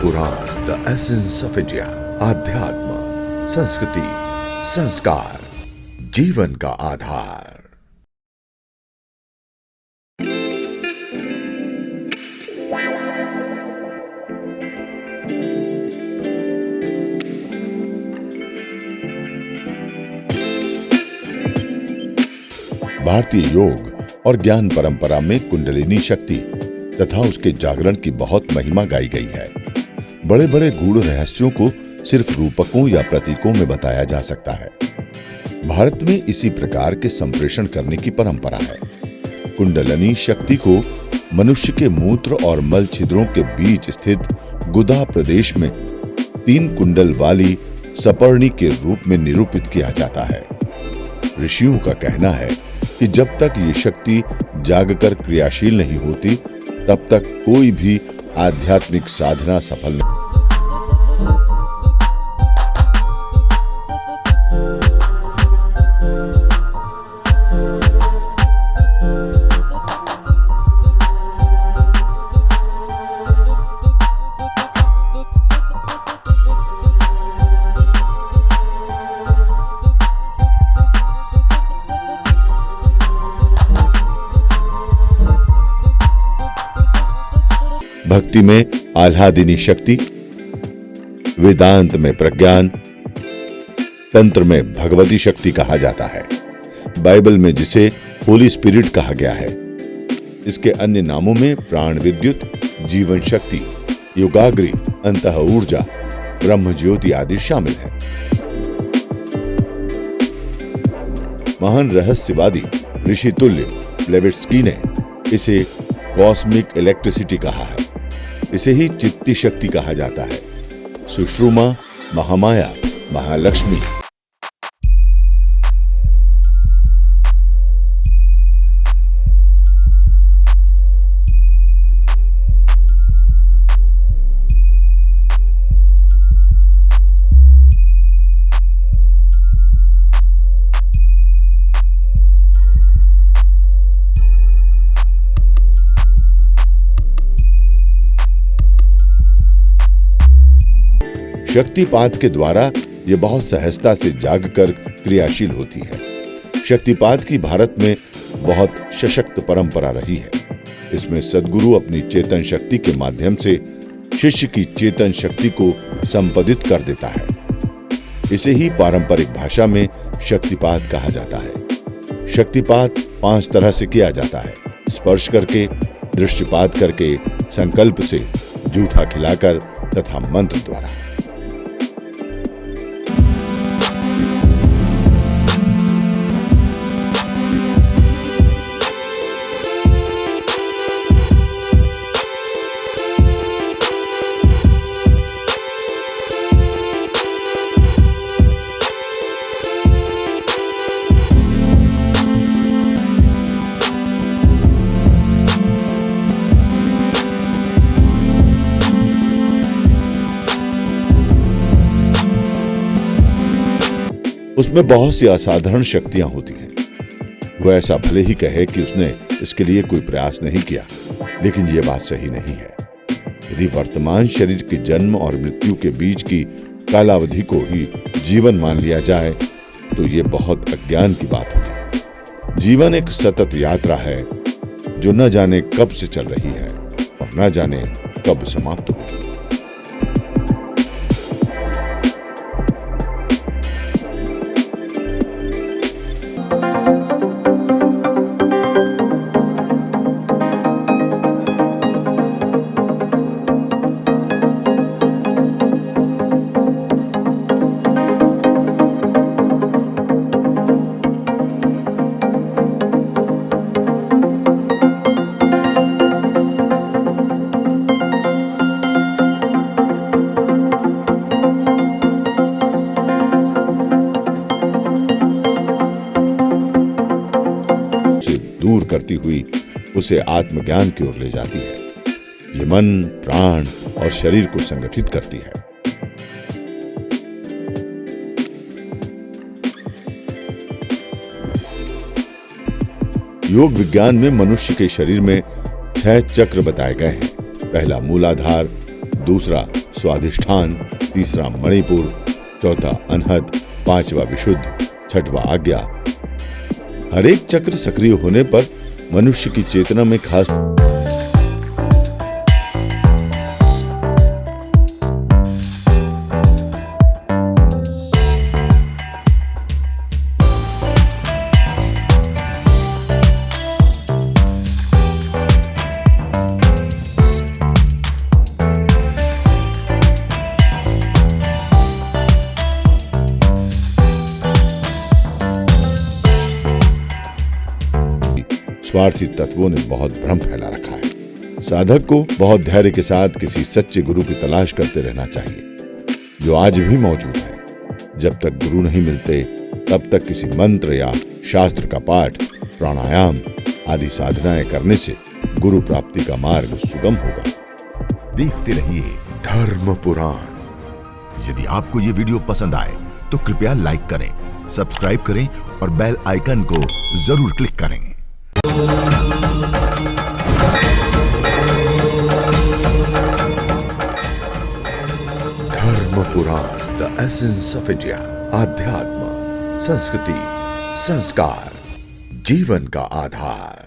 Purana, the essence of India. आध्यात्म, संस्कृति, संस्कार, जीवन का आधार। भारतीय योग और ज्ञान परंपरा में कुंडलिनी शक्ति तथा उसके जागरण की बहुत महिमा गाई गई है। बड़े बड़े गूढ़ रहस्यों को सिर्फ रूपकों या प्रतीकों में बताया जा सकता है। भारत में इसी प्रकार के संप्रेषण करने की परंपरा है। कुंडलिनी शक्ति को मनुष्य के मूत्र और मल छिद्रों के बीच स्थित गुदा प्रदेश में 3 कुंडल वाली सपर्णी के रूप में निरूपित किया जाता है। ऋषियों का कहना है कि जब तक ये शक्ति जागकर क्रियाशील नहीं होती, तब तक कोई भी आध्यात्मिक साधना सफल नहीं। भक्ति में आह्लादिनी शक्ति, वेदांत में प्रज्ञान, तंत्र में भगवती शक्ति कहा जाता है। बाइबल में जिसे होली स्पिरिट कहा गया है। इसके अन्य नामों में प्राण विद्युत, जीवन शक्ति, योगाग्नि, अंतः ऊर्जा, ब्रह्म ज्योति आदि शामिल हैं। महान रहस्यवादी ऋषि तुल्य ब्लेवेट्स्की ने इसे कॉस्मिक इलेक्ट्रिसिटी कहा है। इसे ही चित्ती शक्ति कहा जाता है। सुश्रुमा, महामाया, महालक्ष्मी। शक्तिपात के द्वारा ये बहुत सहजता से जागकर क्रियाशील होती है। शक्तिपात की भारत में बहुत सशक्त परंपरा रही है। इसमें सद्गुरु अपनी चेतन शक्ति के माध्यम से शिष्य की चेतन शक्ति को संपादित कर देता है। इसे ही पारंपरिक भाषा में शक्तिपात कहा जाता है। शक्तिपात 5 तरह से किया जाता है: स्पर्श करके, दृष्टिपात करके, संकल्प से, जूठा खिलाकर तथा मंत्र द्वारा। उसमें बहुत सी असाधारण शक्तियां होती हैं। वो ऐसा भले ही कहे कि उसने इसके लिए कोई प्रयास नहीं किया, लेकिन ये बात सही नहीं है। यदि वर्तमान शरीर के जन्म और मृत्यु के बीच की कालावधि को ही जीवन मान लिया जाए, तो ये बहुत अज्ञान की बात होगी। जीवन एक सतत यात्रा है जो न जाने कब से चल रही है और न जाने कब समाप्त होगी। दूर करती हुई उसे आत्मज्ञान की ओर ले जाती है। ये मन, प्राण और शरीर को संगठित करती है। योग विज्ञान में मनुष्य के शरीर में 6 चक्र बताए गए हैं। पहला मूलाधार, दूसरा स्वाधिष्ठान, तीसरा मणिपुर, चौथा अनहद, पांचवा विशुद्ध, छठवां आज्ञा। हर एक चक्र सक्रिय होने पर मनुष्य की चेतना में खास स्वार्थी तत्वों ने बहुत भ्रम फैला रखा है। साधक को बहुत धैर्य के साथ किसी सच्चे गुरु की तलाश करते रहना चाहिए, जो आज भी मौजूद है। जब तक गुरु नहीं मिलते तब तक किसी मंत्र या शास्त्र का पाठ, प्राणायाम आदि साधनाएं करने से गुरु प्राप्ति का मार्ग सुगम होगा। देखते रहिए धर्म पुराण। यदि आपको ये वीडियो पसंद आए तो कृपया लाइक करें, सब्सक्राइब करें और बेल आइकन को जरूर क्लिक करें। धर्म पुराण, द एसेंस ऑफ इंडिया। आध्यात्म, संस्कृति, संस्कार, जीवन का आधार।